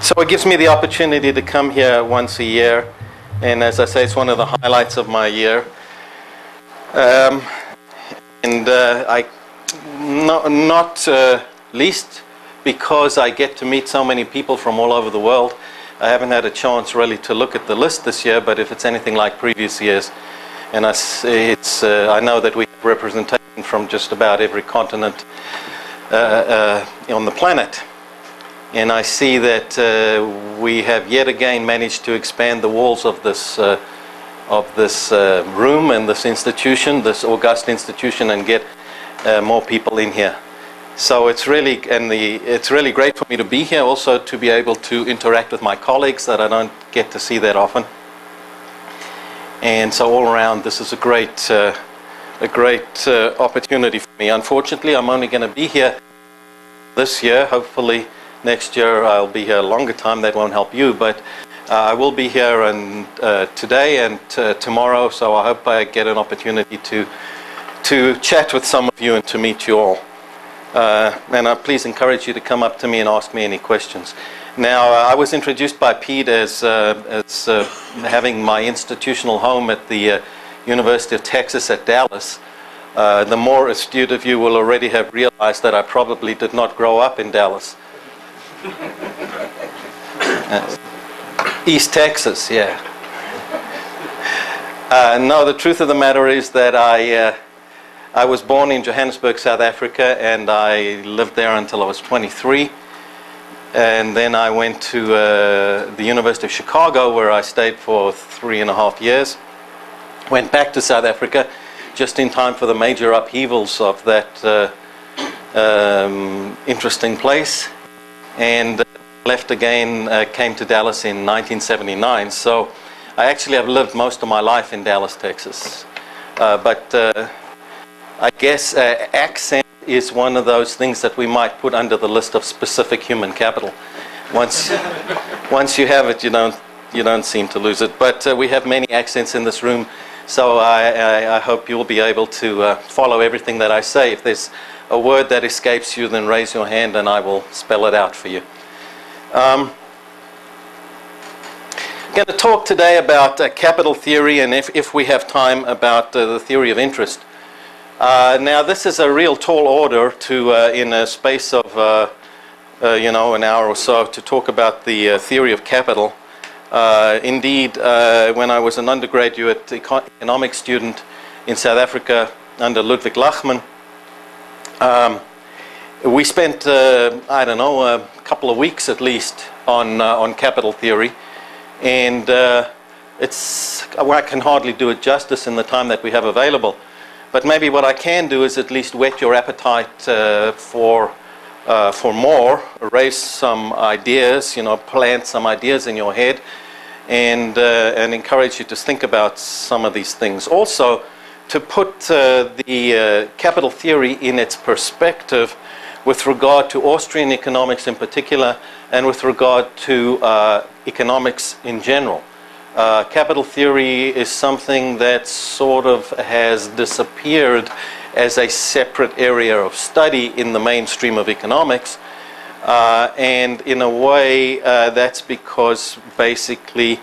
So it gives me the opportunity to come here once a year, and as I say, it's one of the highlights of my year. Not least because I get to meet so many people from all over the world. I haven't had a chance really to look at the list this year, but if it's anything like previous years, and I know that we have representation from just about every continent on the planet. And I see that we have yet again managed to expand the walls of this room and this institution, this august institution, and get more people in here. So it's really great for me to be here, also to be able to interact with my colleagues that I don't get to see that often. And so all around, this is a great opportunity for me. Unfortunately, I'm only going to be here this year. Hopefully next year I'll be here a longer time. That won't help you, but I will be here today and tomorrow, so I hope I get an opportunity to chat with some of you and to meet you all. And I please encourage you to come up to me and ask me any questions. Now, I was introduced by Pete as having my institutional home at the University of Texas at Dallas. The more astute of you will already have realized that I probably did not grow up in Dallas. East Texas, yeah. No, the truth of the matter is that I was born in Johannesburg, South Africa, and I lived there until I was 23. And then I went to the University of Chicago, where I stayed for 3.5 years. Went back to South Africa just in time for the major upheavals of that interesting place. And left again, came to Dallas in 1979. So I actually have lived most of my life in Dallas, Texas. But I guess accent is one of those things that we might put under the list of specific human capital. Once you have it, you don't seem to lose it. But we have many accents in this room, so I hope you'll be able to follow everything that I say. If there's a word that escapes you, then raise your hand and I will spell it out for you. I'm going to talk today about capital theory, and if we have time, about the theory of interest. Now, this is a real tall order to, in a space of, an hour or so, to talk about the theory of capital. Indeed, when I was an undergraduate economics student in South Africa under Ludwig Lachmann, we spent, I don't know, a couple of weeks at least on capital theory, and I can hardly do it justice in the time that we have available. But maybe what I can do is at least whet your appetite for more, raise some ideas, plant some ideas in your head, and encourage you to think about some of these things. Also, to put the capital theory in its perspective with regard to Austrian economics in particular, and with regard to economics in general. Capital theory is something that sort of has disappeared as a separate area of study in the mainstream of economics. And in a way, that's because basically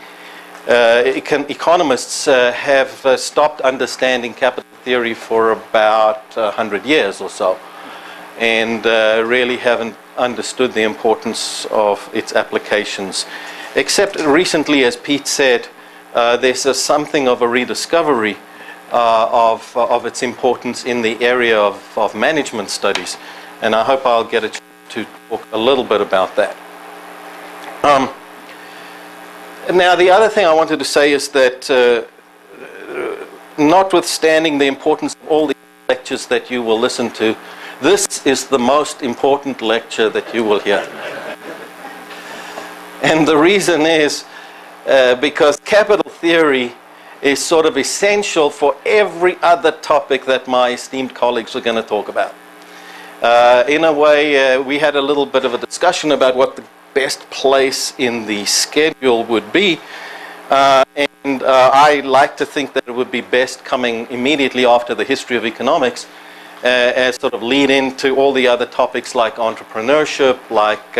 economists have stopped understanding capital theory for about 100 years or so, and really haven't understood the importance of its applications. Except recently, as Pete said, there's something of a rediscovery of its importance in the area of management studies. And I hope I'll get a chance to talk a little bit about that. Now, the other thing I wanted to say is that notwithstanding the importance of all the lectures that you will listen to, this is the most important lecture that you will hear. And the reason is because capital theory is sort of essential for every other topic that my esteemed colleagues are going to talk about. In a way, we had a little bit of a discussion about what the best place in the schedule would be. And I like to think that it would be best coming immediately after the history of economics, as sort of lead into all the other topics like entrepreneurship, like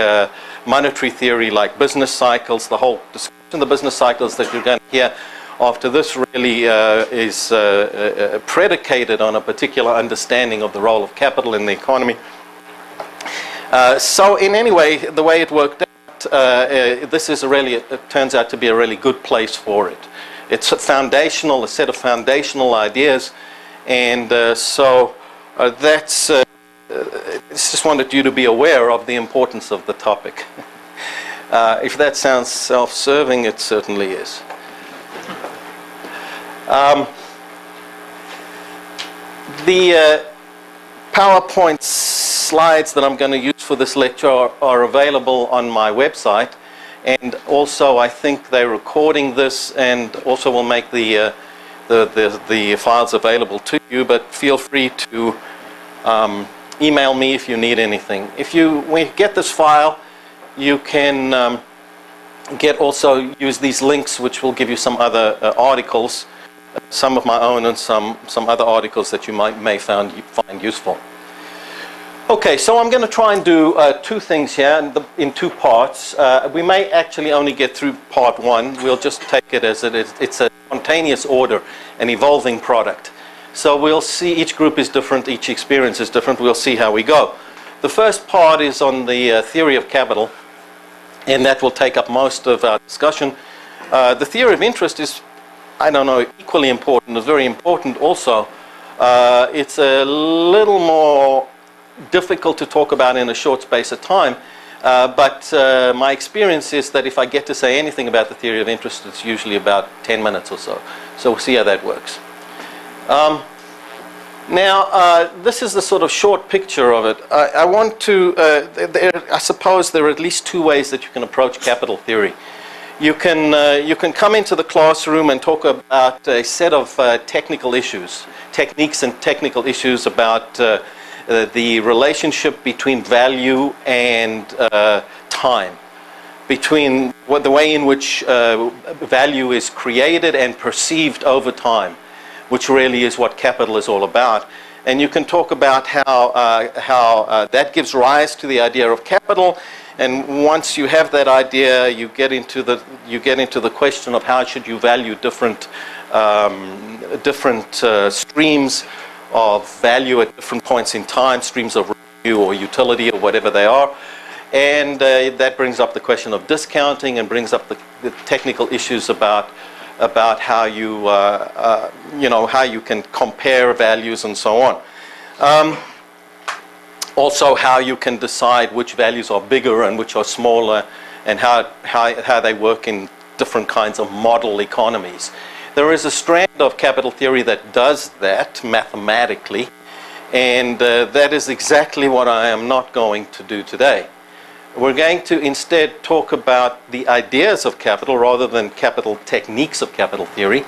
monetary theory, like business cycles. The whole description of the business cycles that you're going to hear after this really is predicated on a particular understanding of the role of capital in the economy. So in any way, the way it worked out, this is it turns out to be a really good place for it. It's a set of foundational ideas, and that's, just wanted you to be aware of the importance of the topic. If that sounds self-serving, it certainly is. The PowerPoint slides that I'm going to use for this lecture are available on my website, and also I think they're recording this and also will make the files available to you, but feel free to email me if you need anything. When you get this file, you can use these links, which will give you some other articles, some of my own and some other articles that you may find useful. Okay, so I'm going to try and do two things here in two parts. We may actually only get through part one. We'll just take it as it is. It's a spontaneous order, an evolving product. So we'll see each group is different, each experience is different. We'll see how we go. The first part is on the theory of capital, and that will take up most of our discussion. The theory of interest is, I don't know, equally important. It's very important also. It's a little more difficult to talk about in a short space of time, but my experience is that if I get to say anything about the theory of interest, it's usually about 10 minutes or so. So we'll see how that works. Now, this is the sort of short picture of it. I suppose there are at least two ways that you can approach capital theory. You can come into the classroom and talk about a set of techniques and technical issues about the relationship between value and time, between the way in which value is created and perceived over time, which really is what capital is all about. And you can talk about how that gives rise to the idea of capital. And once you have that idea, you get into the question of how should you value different streams of value at different points in time, streams of revenue or utility or whatever they are. And that brings up the question of discounting and brings up the technical issues about how you how you can compare values and so on. Also, how you can decide which values are bigger and which are smaller, and how they work in different kinds of model economies. There is a strand of capital theory that does that mathematically, and that is exactly what I am not going to do today. We're going to instead talk about the ideas of capital rather than capital techniques of capital theory,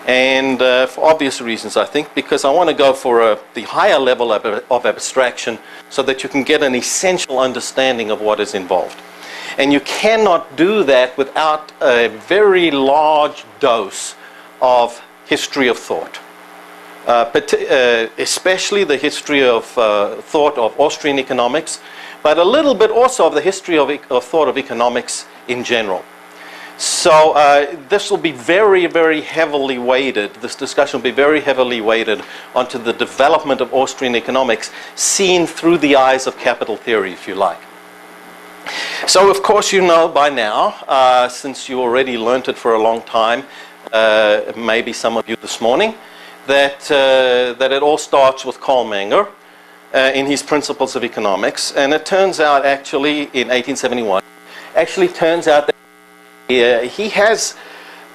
and for obvious reasons, I think, because I want to go for the higher level of abstraction so that you can get an essential understanding of what is involved. And you cannot do that without a very large dose of history of thought, especially the history of thought of Austrian economics, but a little bit also of the history of thought of economics in general. So this will be very, very heavily weighted, this discussion will be very heavily weighted onto the development of Austrian economics seen through the eyes of capital theory, if you like. So of course you know by now, since you already learnt it for a long time, maybe some of you this morning, that it all starts with Karl Menger in his Principles of Economics. And it turns out actually in 1871, turns out that he has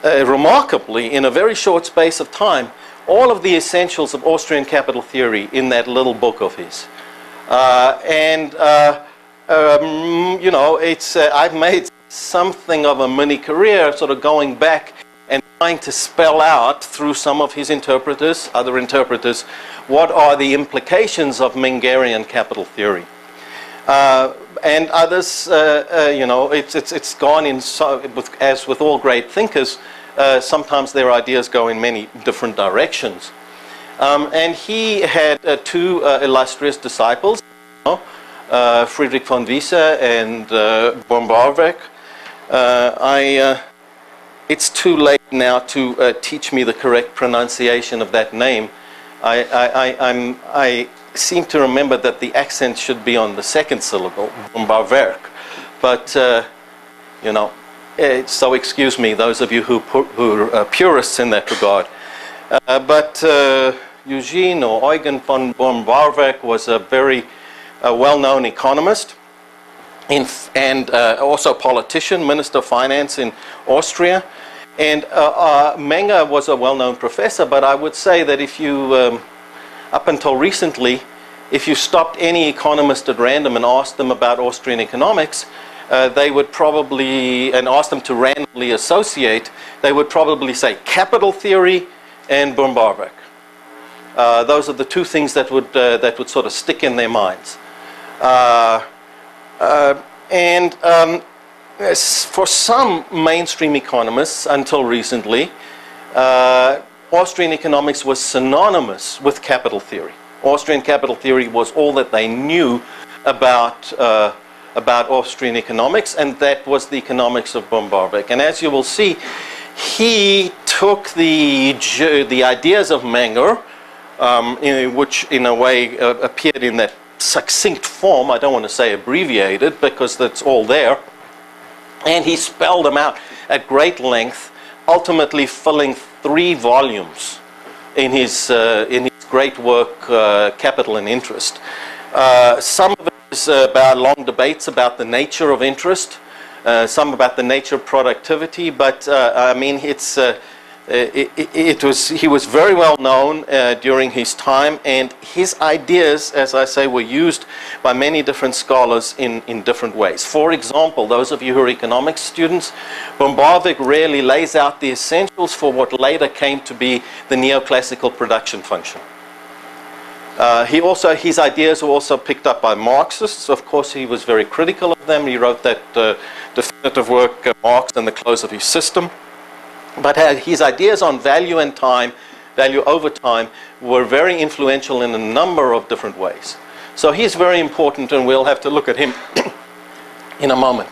remarkably, in a very short space of time, all of the essentials of Austrian capital theory in that little book of his. You know, I've made something of a mini career sort of going back and trying to spell out through some of his interpreters, other interpreters, what are the implications of Mengerian capital theory. And others, you know, it's gone in, as with all great thinkers, sometimes their ideas go in many different directions. And he had two illustrious disciples, Friedrich von Wieser and Bombarwerk. It's too late now to teach me the correct pronunciation of that name. I seem to remember that the accent should be on the second syllable, Bombarwerk. But, you know, so excuse me, those of you who are purists in that regard. But Eugene or Eugen von Bombarwerk was a very well-known economist and also politician, Minister of Finance in Austria. And Menger was a well-known professor, but I would say that if you, up until recently, if you stopped any economist at random and asked them about Austrian economics, they would probably, and asked them to randomly associate, they would probably say capital theory and Bombarwerk. Those are the two things that would sort of stick in their minds. For some mainstream economists, until recently, Austrian economics was synonymous with capital theory. Austrian capital theory was all that they knew about Austrian economics, and that was the economics of Bombarwerk. And as you will see, he took the ideas of Menger, which in a way appeared in that succinct form, I don't want to say abbreviated, because that's all there, and he spelled them out at great length, ultimately filling 3 volumes in his great work, Capital and Interest. Some of it is about long debates about the nature of interest, some about the nature of productivity, but I mean, he was very well known during his time, and his ideas, as I say, were used by many different scholars in different ways. For example, those of you who are economics students, Bombarwerk really lays out the essentials for what later came to be the neoclassical production function. His ideas were also picked up by Marxists. Of course, he was very critical of them. He wrote that definitive work, Marx and the Close of His System. But his ideas on value and time, value over time, were very influential in a number of different ways. So he's very important, and we'll have to look at him in a moment.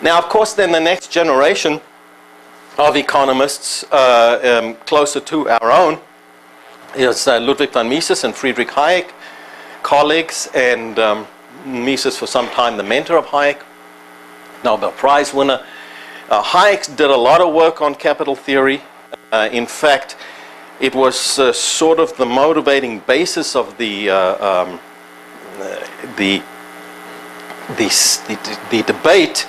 Now, of course, then the next generation of economists closer to our own is Ludwig von Mises and Friedrich Hayek, colleagues, and Mises for some time the mentor of Hayek, Nobel Prize winner. Hayek did a lot of work on capital theory. In fact, it was sort of the motivating basis of the debate,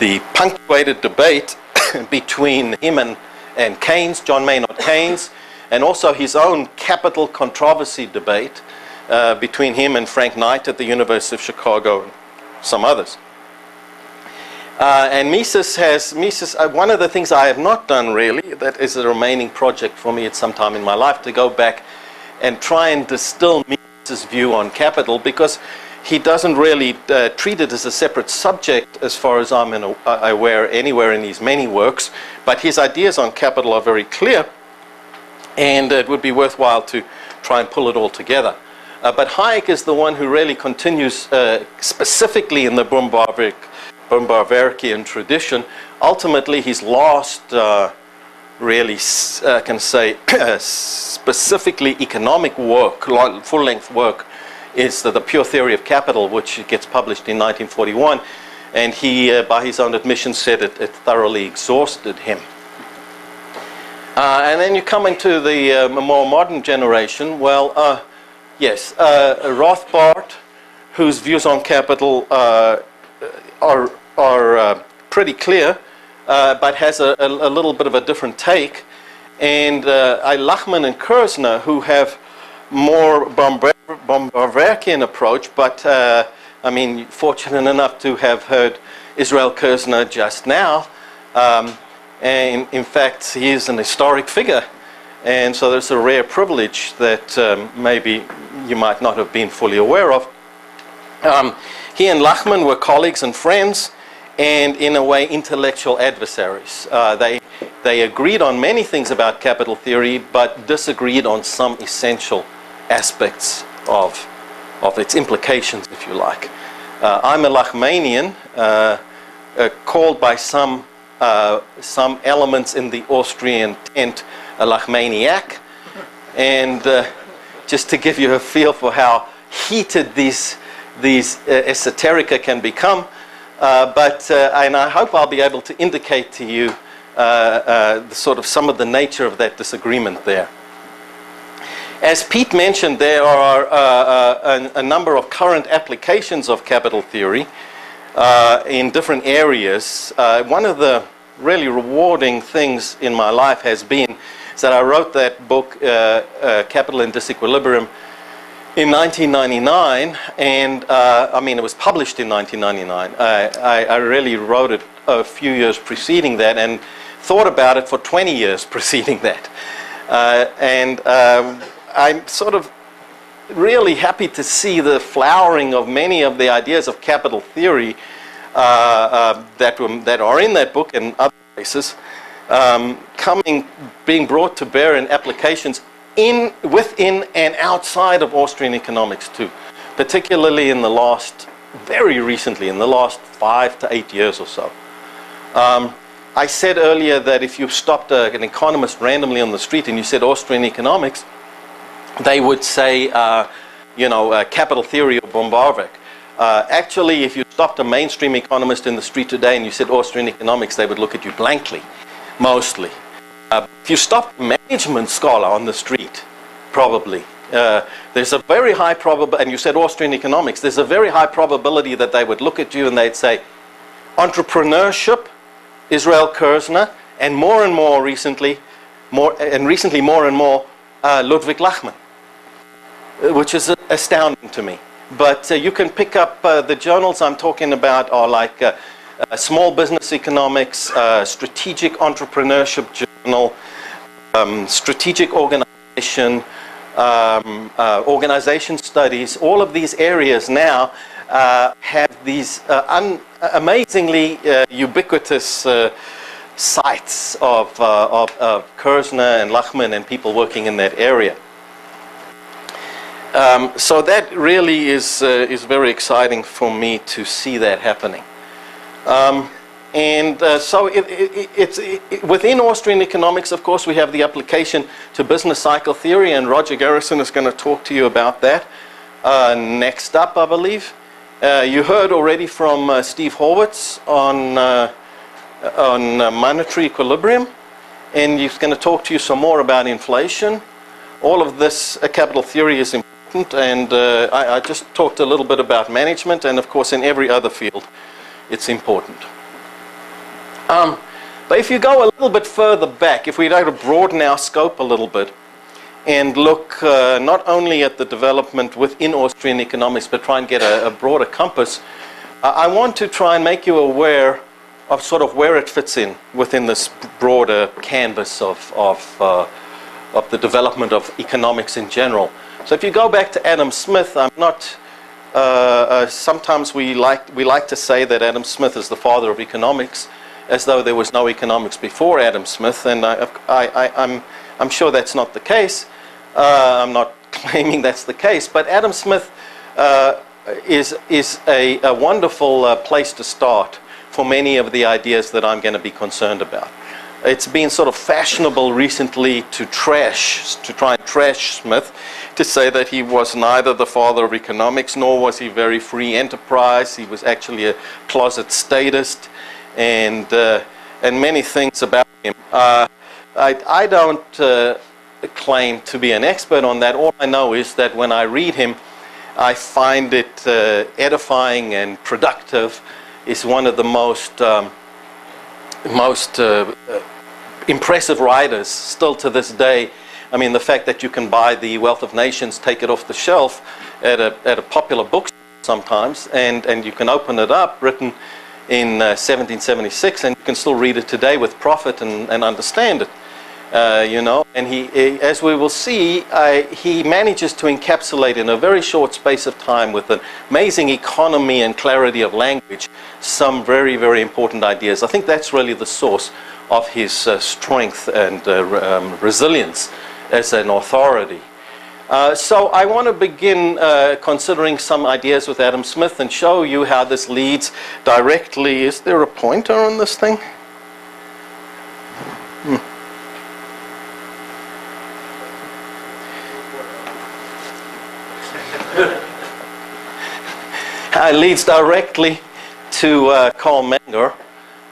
the punctuated debate between him and Keynes, John Maynard Keynes, and also his own capital controversy debate between him and Frank Knight at the University of Chicago and some others. And Mises, one of the things I have not done really, that is a remaining project for me at some time in my life, to go back and try and distill Mises' view on capital, because he doesn't really treat it as a separate subject as far as I'm aware anywhere in his many works, but his ideas on capital are very clear, and it would be worthwhile to try and pull it all together. But Hayek is the one who really continues specifically in the Bombarwerkian tradition. Ultimately, his last really, I can say, specifically economic work, full-length work, is the Pure Theory of Capital, which gets published in 1941. And he, by his own admission, said it thoroughly exhausted him. And then you come into the more modern generation. Well, yes, Rothbard, whose views on capital are pretty clear, but has a little bit of a different take. And Lachman and Kerzner, who have more Bombarwerkian approach, but I mean, fortunate enough to have heard Israel Kerzner just now. And in fact, he is an historic figure. And so there's a rare privilege that maybe you might not have been fully aware of. He and Lachman were colleagues and friends, and in a way intellectual adversaries. They they agreed on many things about capital theory, but disagreed on some essential aspects of its implications, if you like. I'm a Lachmanian, called by some elements in the Austrian tent a Lachmaniac, and just to give you a feel for how heated these esoterica can become, and I hope I'll be able to indicate to you some of the nature of that disagreement there. As Pete mentioned, there are a number of current applications of capital theory in different areas. One of the really rewarding things in my life has been that I wrote that book, Capital in Disequilibrium, in 1999, and I mean, it was published in 1999. I really wrote it a few years preceding that and thought about it for 20 years preceding that. I'm sort of really happy to see the flowering of many of the ideas of capital theory that are in that book and other places being brought to bear in applications within and outside of Austrian economics too, particularly in the last, very recently, in the last 5 to 8 years or so. I said earlier that if you stopped an economist randomly on the street and you said Austrian economics, they would say, capital theory or Bombardier. Actually, if you stopped a mainstream economist in the street today and you said Austrian economics, they would look at you blankly, mostly. If you stopped a management scholar on the street, probably, there's a very high probability, and you said Austrian economics, there's a very high probability that they would look at you and they'd say, entrepreneurship, Israel Kirzner, and more recently, more and more, Ludwig Lachmann, which is astounding to me. But you can pick up the journals I'm talking about are like Small Business Economics, Strategic Entrepreneurship Journal, Strategic Organization, Organization Studies. All of these areas now have these amazingly ubiquitous sites of Kirzner and Lachmann and people working in that area. So that really is very exciting for me to see that happening. So it's within Austrian economics, of course, we have the application to business cycle theory, and Roger Garrison is going to talk to you about that. Next up, I believe. You heard already from Steve Horwitz on monetary equilibrium, and he's going to talk to you some more about inflation. All of this capital theory is important. And I just talked a little bit about management, and of course in every other field it's important. But if you go a little bit further back, if we try to broaden our scope a little bit and look not only at the development within Austrian economics, but try and get a broader compass, I want to try and make you aware of sort of where it fits in within this broader canvas of the development of economics in general. So if you go back to Adam Smith, I'm not. Sometimes we like to say that Adam Smith is the father of economics, as though there was no economics before Adam Smith, and I'm sure that's not the case. I'm not claiming that's the case, but Adam Smith is a wonderful place to start for many of the ideas that I'm going to be concerned about. It's been sort of fashionable recently to try and trash Smith, to say that he was neither the father of economics nor was he very free enterprise. He was actually a closet statist, and many things about him. I don't claim to be an expert on that. All I know is that when I read him, I find it edifying and productive. It's one of the most impressive writers still to this day. I mean, the fact that you can buy The Wealth of Nations, take it off the shelf at a popular bookstore sometimes, and you can open it up, written in 1776, and you can still read it today with profit and understand it. And he, as we will see, he manages to encapsulate in a very short space of time, with an amazing economy and clarity of language, some very, very important ideas. I think that's really the source of his strength and resilience as an authority. So I want to begin considering some ideas with Adam Smith and show you how this leads directly. Is there a pointer on this thing? It leads directly to Karl Menger,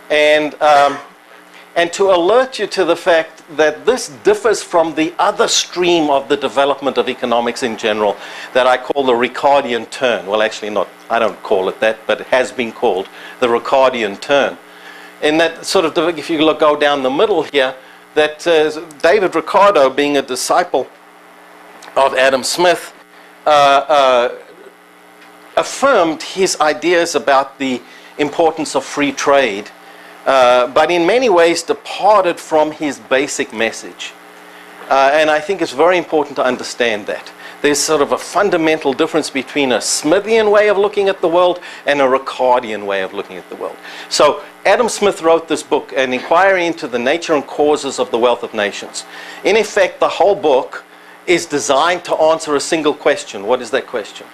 and to alert you to the fact that this differs from the other stream of the development of economics in general that I call the Ricardian turn. Well, actually not, I don't call it that, but it has been called the Ricardian turn. And that sort of, if you go down the middle here, that David Ricardo, being a disciple of Adam Smith, affirmed his ideas about the importance of free trade, but in many ways departed from his basic message. And I think it's very important to understand that. There's sort of a fundamental difference between a Smithian way of looking at the world and a Ricardian way of looking at the world. So Adam Smith wrote this book, An Inquiry into the Nature and Causes of the Wealth of Nations. In effect, the whole book is designed to answer a single question. What is that question?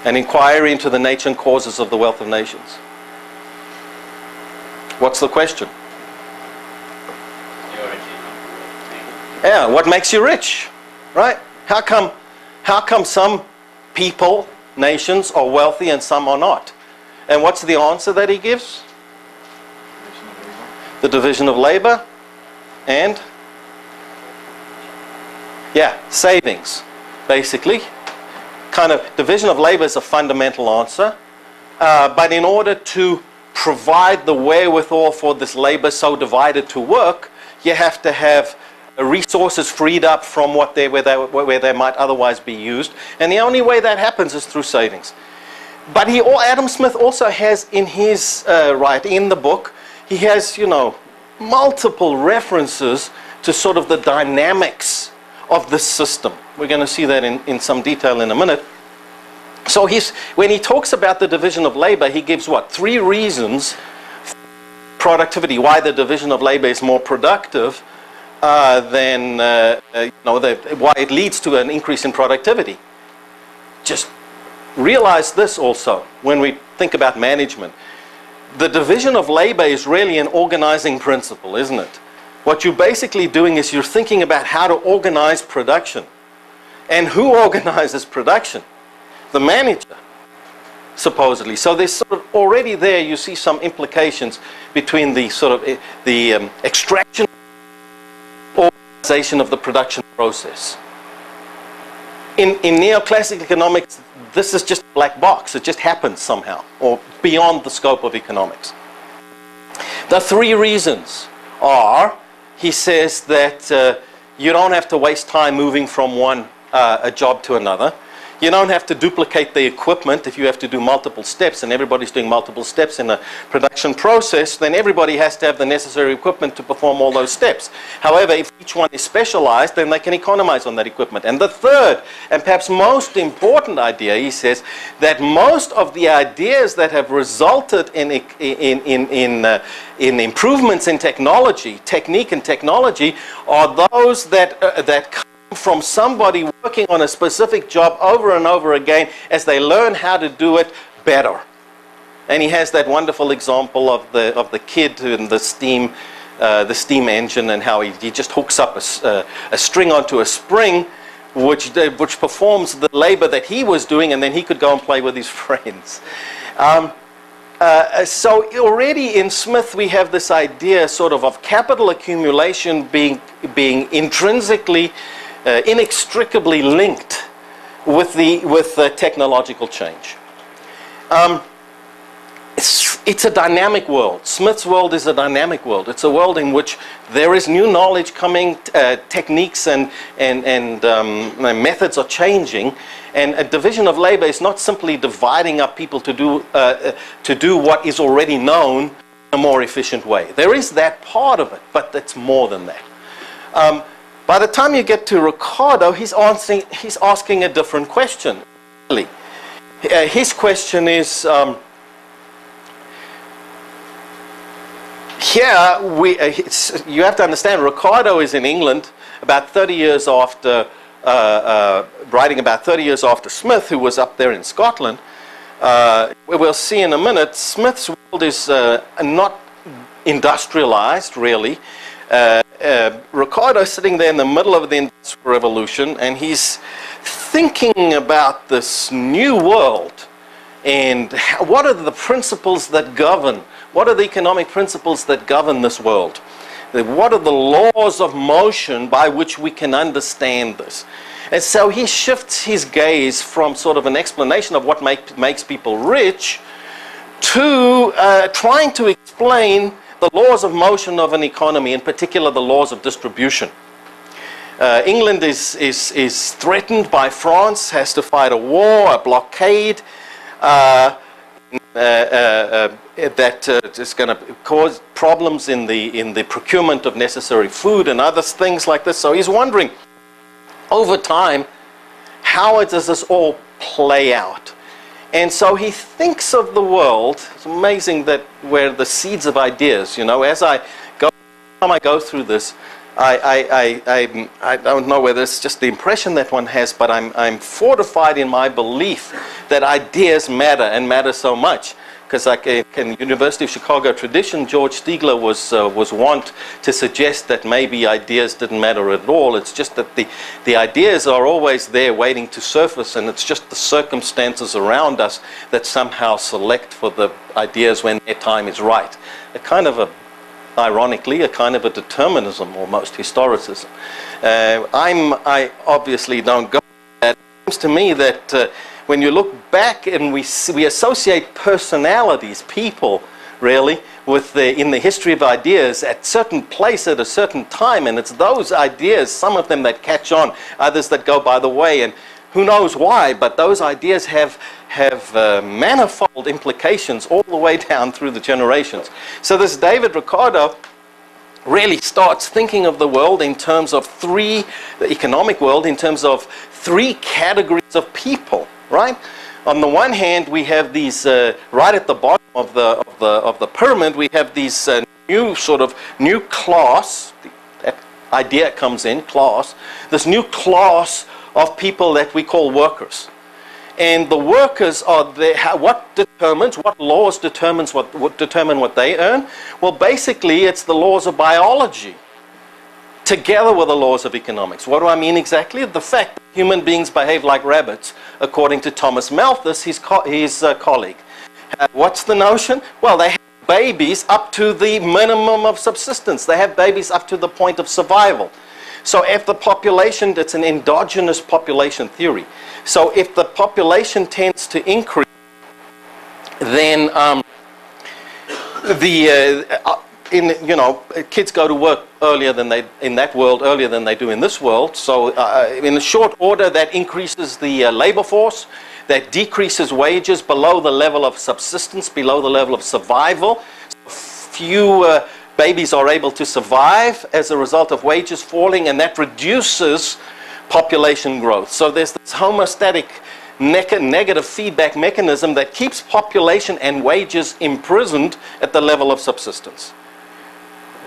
An inquiry into the nature and causes of the wealth of nations. What's the question? Yeah, what makes you rich, right? How come some people, nations, are wealthy and some are not? And what's the answer that he gives? The division of labor and, yeah, savings, basically. Kind of division of labor is a fundamental answer, but in order to provide the wherewithal for this labor so divided to work, you have to have resources freed up from where they might otherwise be used, and the only way that happens is through savings. But Adam Smith also has in his in the book, he has, you know, multiple references to sort of the dynamics of this system. We're going to see that in some detail in a minute. So when he talks about the division of labor, he gives what? 3 reasons for productivity, why the division of labor is more productive than, why it leads to an increase in productivity. Just realize this also when we think about management. The division of labor is really an organizing principle, isn't it? What you're basically doing is you're thinking about how to organize production. And who organizes production? The manager, supposedly. So there's sort of already there you see some implications between the sort of the extraction organization of the production process. In neoclassical economics, this is just a black box. It just happens somehow, or beyond the scope of economics. The 3 reasons are, he says that you don't have to waste time moving from a job to another. You don't have to duplicate the equipment if you have to do multiple steps, and everybody's doing multiple steps in a production process, then everybody has to have the necessary equipment to perform all those steps. However, if each one is specialized, then they can economize on that equipment. And the third, and perhaps most important idea, he says, that most of the ideas that have resulted in improvements in technology, technique and technology, are those that come from somebody working on a specific job over and over again as they learn how to do it better. And he has that wonderful example of the kid in the steam engine, and how he just hooks up a string onto a spring which performs the labor that he was doing, and then he could go and play with his friends. So already in Smith we have this idea sort of capital accumulation being intrinsically inextricably linked with technological change. It's a dynamic world. Smith's world is a dynamic world. It's a world in which there is new knowledge coming, techniques and methods are changing, and a division of labor is not simply dividing up people to do what is already known in a more efficient way. There is that part of it, but it's more than that. By the time you get to Ricardo, he's asking a different question. His question is, here, you have to understand, Ricardo is in England about 30 years after, writing about 30 years after Smith, who was up there in Scotland. We'll see in a minute, Smith's world is not industrialized, really. Ricardo's sitting there in the middle of the Industrial Revolution, and he's thinking about this new world and what are the principles that govern, what are the economic principles that govern this world? What are the laws of motion by which we can understand this? And so he shifts his gaze from sort of an explanation of what makes people rich to trying to explain the laws of motion of an economy, in particular the laws of distribution. England is threatened by France, has to fight a war, a blockade that is going to cause problems in the procurement of necessary food and other things like this. So he's wondering, over time, how does this all play out? And so he thinks of the world. It's amazing that where the seeds of ideas, you know, as I go through this, I don't know whether it's just the impression that one has, but I'm fortified in my belief that ideas matter and matter so much. Because like in University of Chicago tradition, George Stigler was wont to suggest that maybe ideas didn't matter at all. It's just that the ideas are always there waiting to surface, and it's just the circumstances around us that somehow select for the ideas when their time is right. Ironically, a kind of a determinism, almost historicism. I obviously don't go with that. It seems to me that when you look back and we associate personalities, people, really, with in the history of ideas at certain place at a certain time, and it's those ideas, some of them that catch on, others that go by the way, and who knows why, but those ideas have manifold implications all the way down through the generations. So this David Ricardo really starts thinking of the world in terms of the economic world in terms of three categories of people. Right? On the one hand, we have these right at the bottom of the pyramid. We have these new class. That idea comes in class. This new class of people that we call workers, and the workers are what laws determine what they earn? Well, basically, it's the laws of biology, together with the laws of economics. What do I mean exactly? The fact that human beings behave like rabbits, according to Thomas Malthus, his colleague. What's the notion? Well, they have babies up to the minimum of subsistence. They have babies up to the point of survival. So if the population, it's an endogenous population theory. So if the population tends to increase, then kids go to work earlier than in that world earlier than they do in this world. So in a short order, that increases the labor force, that decreases wages below the level of subsistence, below the level of survival. Few babies are able to survive as a result of wages falling, and that reduces population growth. So there's this homeostatic negative feedback mechanism that keeps population and wages imprisoned at the level of subsistence.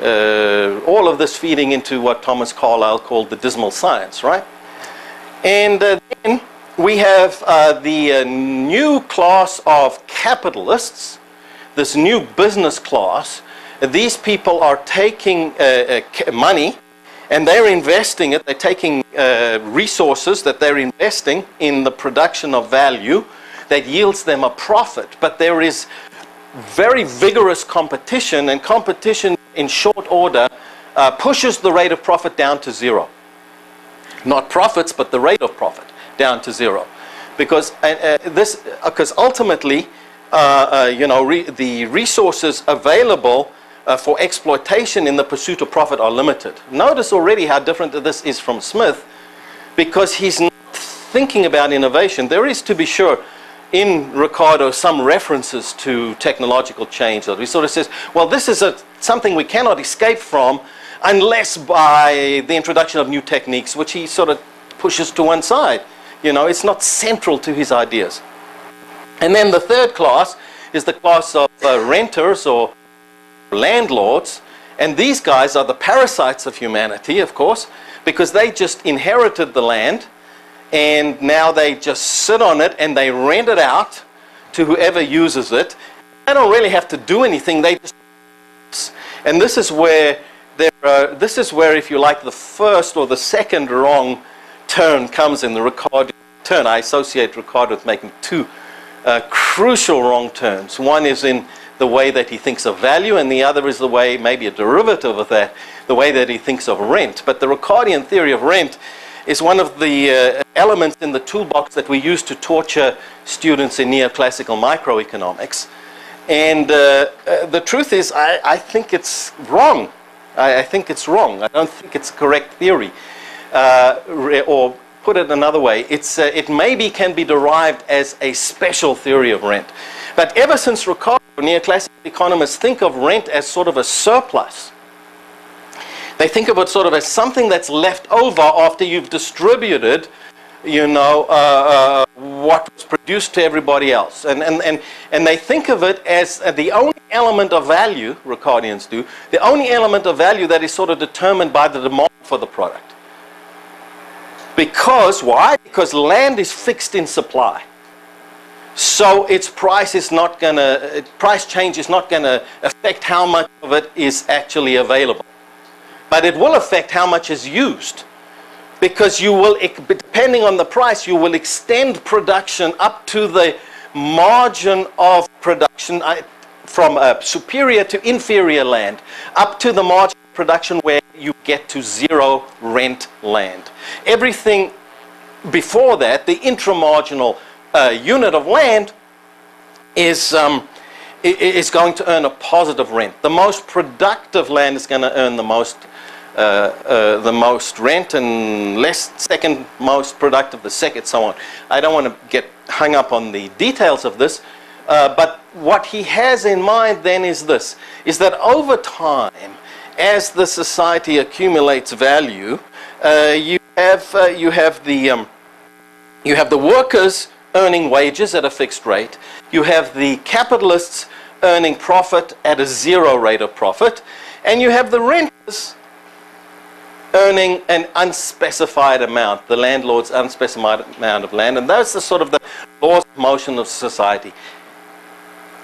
All of this feeding into what Thomas Carlyle called the dismal science, right? And then we have the new class of capitalists, this new business class. These people are taking money and they're investing it. They're taking resources that they're investing in the production of value that yields them a profit. But there is very vigorous competition, and competition in short order pushes the rate of profit down to zero. Not profits, but the rate of profit down to zero. Because ultimately, the resources available for exploitation in the pursuit of profit are limited. Notice already how different this is from Smith, because he's not thinking about innovation. There is, to be sure, in Ricardo some references to technological change that he sort of says, well, this is something we cannot escape from unless by the introduction of new techniques, which he sort of pushes to one side. You know, it's not central to his ideas. And then the third class is the class of renters, or landlords, and these guys are the parasites of humanity, of course, because they just inherited the land, and now they just sit on it and they rent it out to whoever uses it. They don't really have to do anything. They just, and this is where if you like, the first or the second wrong turn comes in the Ricardian turn. I associate Ricard with making two crucial wrong turns. One is in the way that he thinks of value, and the other is the way, maybe a derivative of that, the way that he thinks of rent. But the Ricardian theory of rent is one of the elements in the toolbox that we use to torture students in neoclassical microeconomics. And the truth is, I think it's wrong. I think it's wrong. I don't think it's a correct theory. Or put it another way, it maybe can be derived as a special theory of rent. But ever since Ricardo, neoclassical economists think of rent as sort of a surplus. They think of it sort of as something that's left over after you've distributed, you know, what was produced to everybody else. And they think of it as the only element of value, Ricardians do, the only element of value that is sort of determined by the demand for the product. Because, why? Because land is fixed in supply. So its price is not going to, price change is not going to affect how much of it is actually available. But it will affect how much is used. Because you will, depending on the price, you will extend production up to the margin of production from superior to inferior land, up to the margin of production where you get to zero rent land. Everything before that, the intramarginal unit of land is going to earn a positive rent. The most productive land is going to earn the most rent, and second most productive, the second, so on. I don't want to get hung up on the details of this, but what he has in mind then is this, is that over time, as the society accumulates value, you have the workers earning wages at a fixed rate, you have the capitalists earning profit at a zero rate of profit, and you have the renters earning an unspecified amount, the landlord's unspecified amount of land, and that's the sort of the laws of motion of society.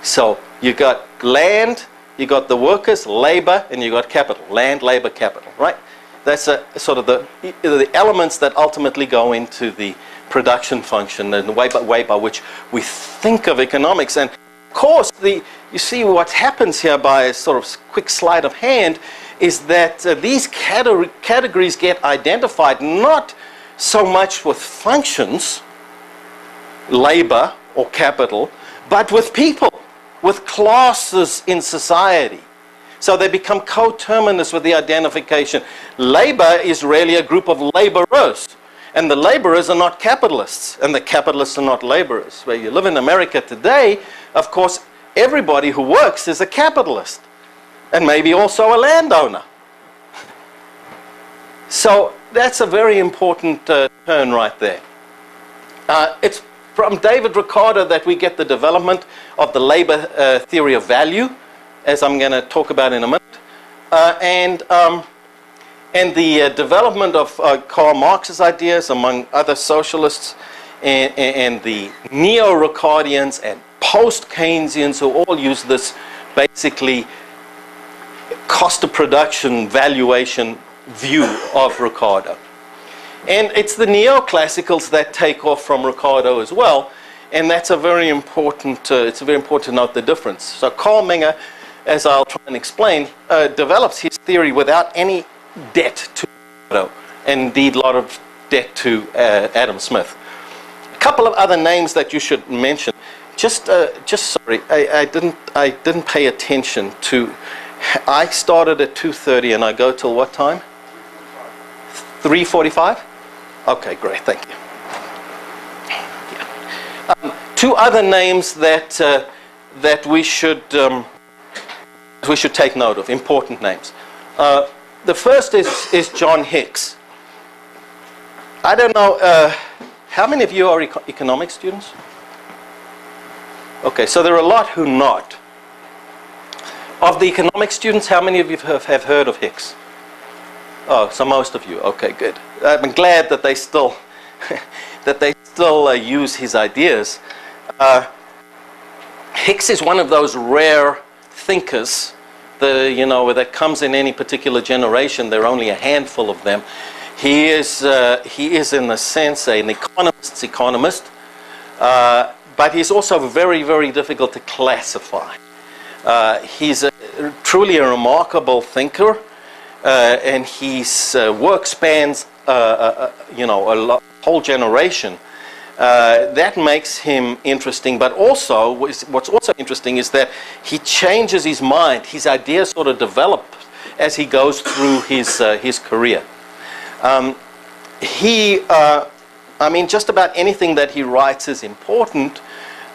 So you got land, you got the workers, labor, and you got capital, land, labor, capital, right? That's sort of the elements that ultimately go into the production function and the way by which we think of economics. And of course, you see what happens here by a sort of quick sleight of hand is that these categories get identified not so much with functions, labor or capital, but with people, with classes in society. So they become coterminous with the identification. Labor is really a group of laborers, and the laborers are not capitalists, and the capitalists are not laborers. Where you live in America today, of course, everybody who works is a capitalist, and maybe also a landowner. So that's a very important turn right there. It's from David Ricardo that we get the development of the labor theory of value, as I'm going to talk about in a minute, and the development of Karl Marx's ideas among other socialists, and the neo-Ricardians and post-Keynesians who all use this basically cost of production valuation view of Ricardo. And it's the neoclassicals that take off from Ricardo as well, and that's a very important, it's very important to note the difference. So Carl Menger, as I'll try and explain, develops his theory without any debt to Ricardo, and indeed a lot of debt to Adam Smith. A couple of other names that you should mention. Just sorry, I didn't pay attention to. I started at 2:30 and I go till what time? 3:45. Okay, great, thank you. Yeah. Two other names that that we should take note of, important names. The first is John Hicks. I don't know, how many of you are economics students? Okay, so there are a lot who not. Of the economics students, how many of you have heard of Hicks? Oh, so most of you. Okay, good. I'm glad that they still use his ideas. Hicks is one of those rare thinkers that comes in any particular generation. There are only a handful of them. He is in a sense an economist's economist, but he's also very, very difficult to classify. He's truly a remarkable thinker, and his work spans a whole generation. That makes him interesting, but also what's also interesting is that he changes his mind. His ideas sort of develop as he goes through his career. Just about anything that he writes is important,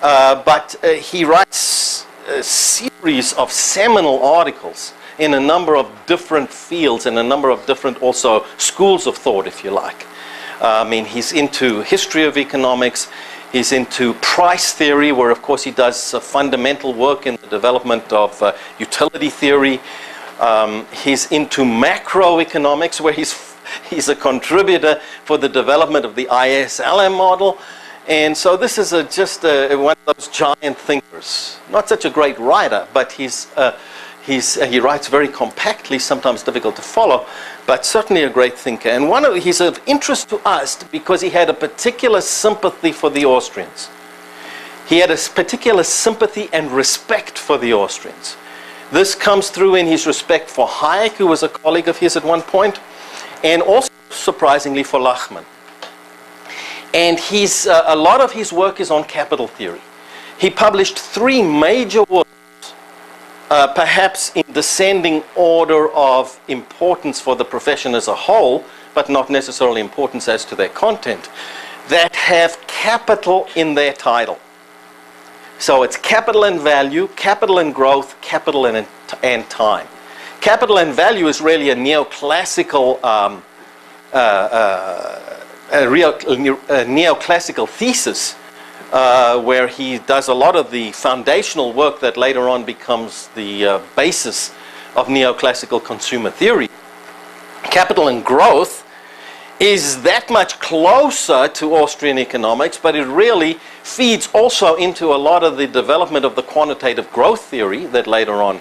but he writes a series of seminal articles in a number of different fields and a number of different also schools of thought, if you like. He's into history of economics, he's into price theory, where of course he does fundamental work in the development of utility theory. He's into macroeconomics, where he's a contributor for the development of the ISLM model. And so this is just one of those giant thinkers. Not such a great writer, but he writes very compactly, sometimes difficult to follow, but certainly a great thinker. And he's of interest to us because he had a particular sympathy for the Austrians. He had a particular sympathy and respect for the Austrians. This comes through in his respect for Hayek, who was a colleague of his at one point, and also, surprisingly, for Lachmann. And a lot of his work is on capital theory. He published 3 major works, perhaps in descending order of importance for the profession as a whole, but not necessarily importance as to their content, that have capital in their title. So it's capital and value, capital and growth, capital and time. Capital and value is really a neoclassical neoclassical thesis, where he does a lot of the foundational work that later on becomes the basis of neoclassical consumer theory. Capital and growth is that much closer to Austrian economics, but it really feeds also into a lot of the development of the quantitative growth theory that later on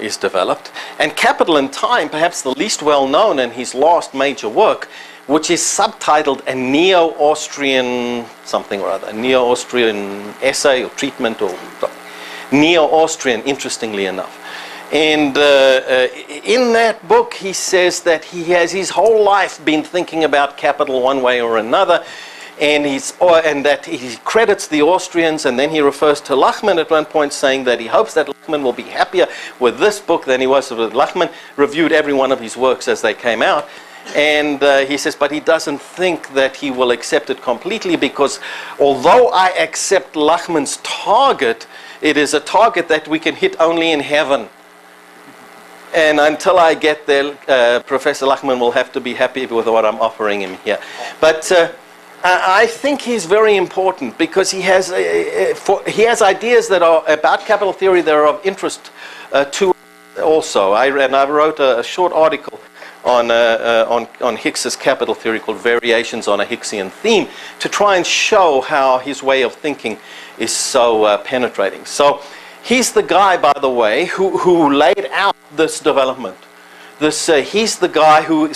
is developed. And capital and time, perhaps the least well known and his last major work, which is subtitled a Neo-Austrian something or other, a Neo-Austrian essay or treatment, or Neo-Austrian, interestingly enough. And in that book he says that he has his whole life been thinking about capital one way or another, and that he credits the Austrians, and then he refers to Lachmann at one point, saying that he hopes that Lachmann will be happier with this book than he was with Lachmann. Reviewed every one of his works as they came out. And he says, but he doesn't think that he will accept it completely, because although I accept Lachmann's target, it is a target that we can hit only in heaven. And until I get there, Professor Lachmann will have to be happy with what I'm offering him here. But I think he's very important, because he has ideas that are about capital theory that are of interest to also. I wrote a short article on Hicks's capital theory called Variations on a Hicksian Theme, to try and show how his way of thinking is so penetrating. So he's the guy, by the way, who laid out this development. He's the guy who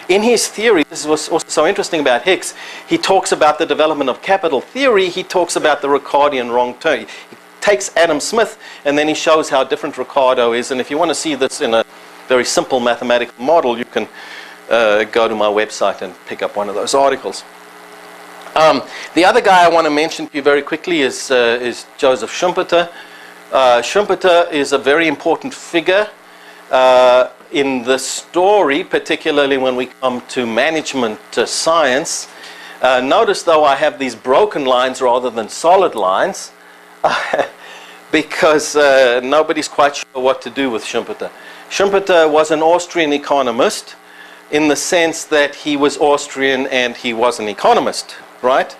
in his theory, this was also so interesting about Hicks, he talks about the development of capital theory, he talks about the Ricardian wrong turn. He takes Adam Smith and then he shows how different Ricardo is, and if you want to see this in a very simple mathematical model, you can go to my website and pick up one of those articles. The other guy I want to mention to you very quickly is Joseph Schumpeter. Schumpeter is a very important figure in the story, particularly when we come to management science. Notice, though, I have these broken lines rather than solid lines, because nobody's quite sure what to do with Schumpeter. Schumpeter was an Austrian economist, in the sense that he was Austrian and he was an economist, right?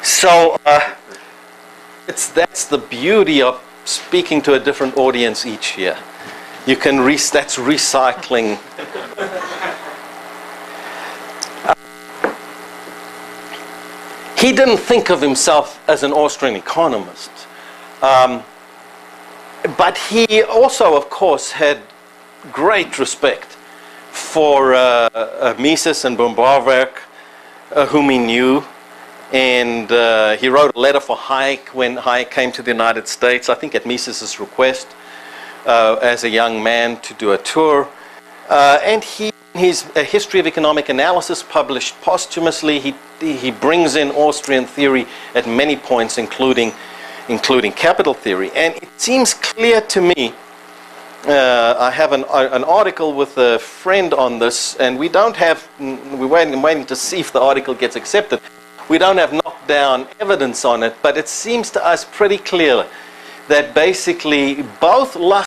So that's the beauty of speaking to a different audience each year. You can that's recycling. He didn't think of himself as an Austrian economist. But he also, of course, had great respect for Mises and Böhm-Bawerk, whom he knew. And he wrote a letter for Hayek when Hayek came to the United States, I think at Mises's request, as a young man to do a tour. And his History of Economic Analysis, published posthumously, he brings in Austrian theory at many points, including capital theory. And it seems clear to me, I have an article with a friend on this, and we're waiting to see if the article gets accepted. We don't have knockdown evidence on it, but it seems to us pretty clear that basically both Lach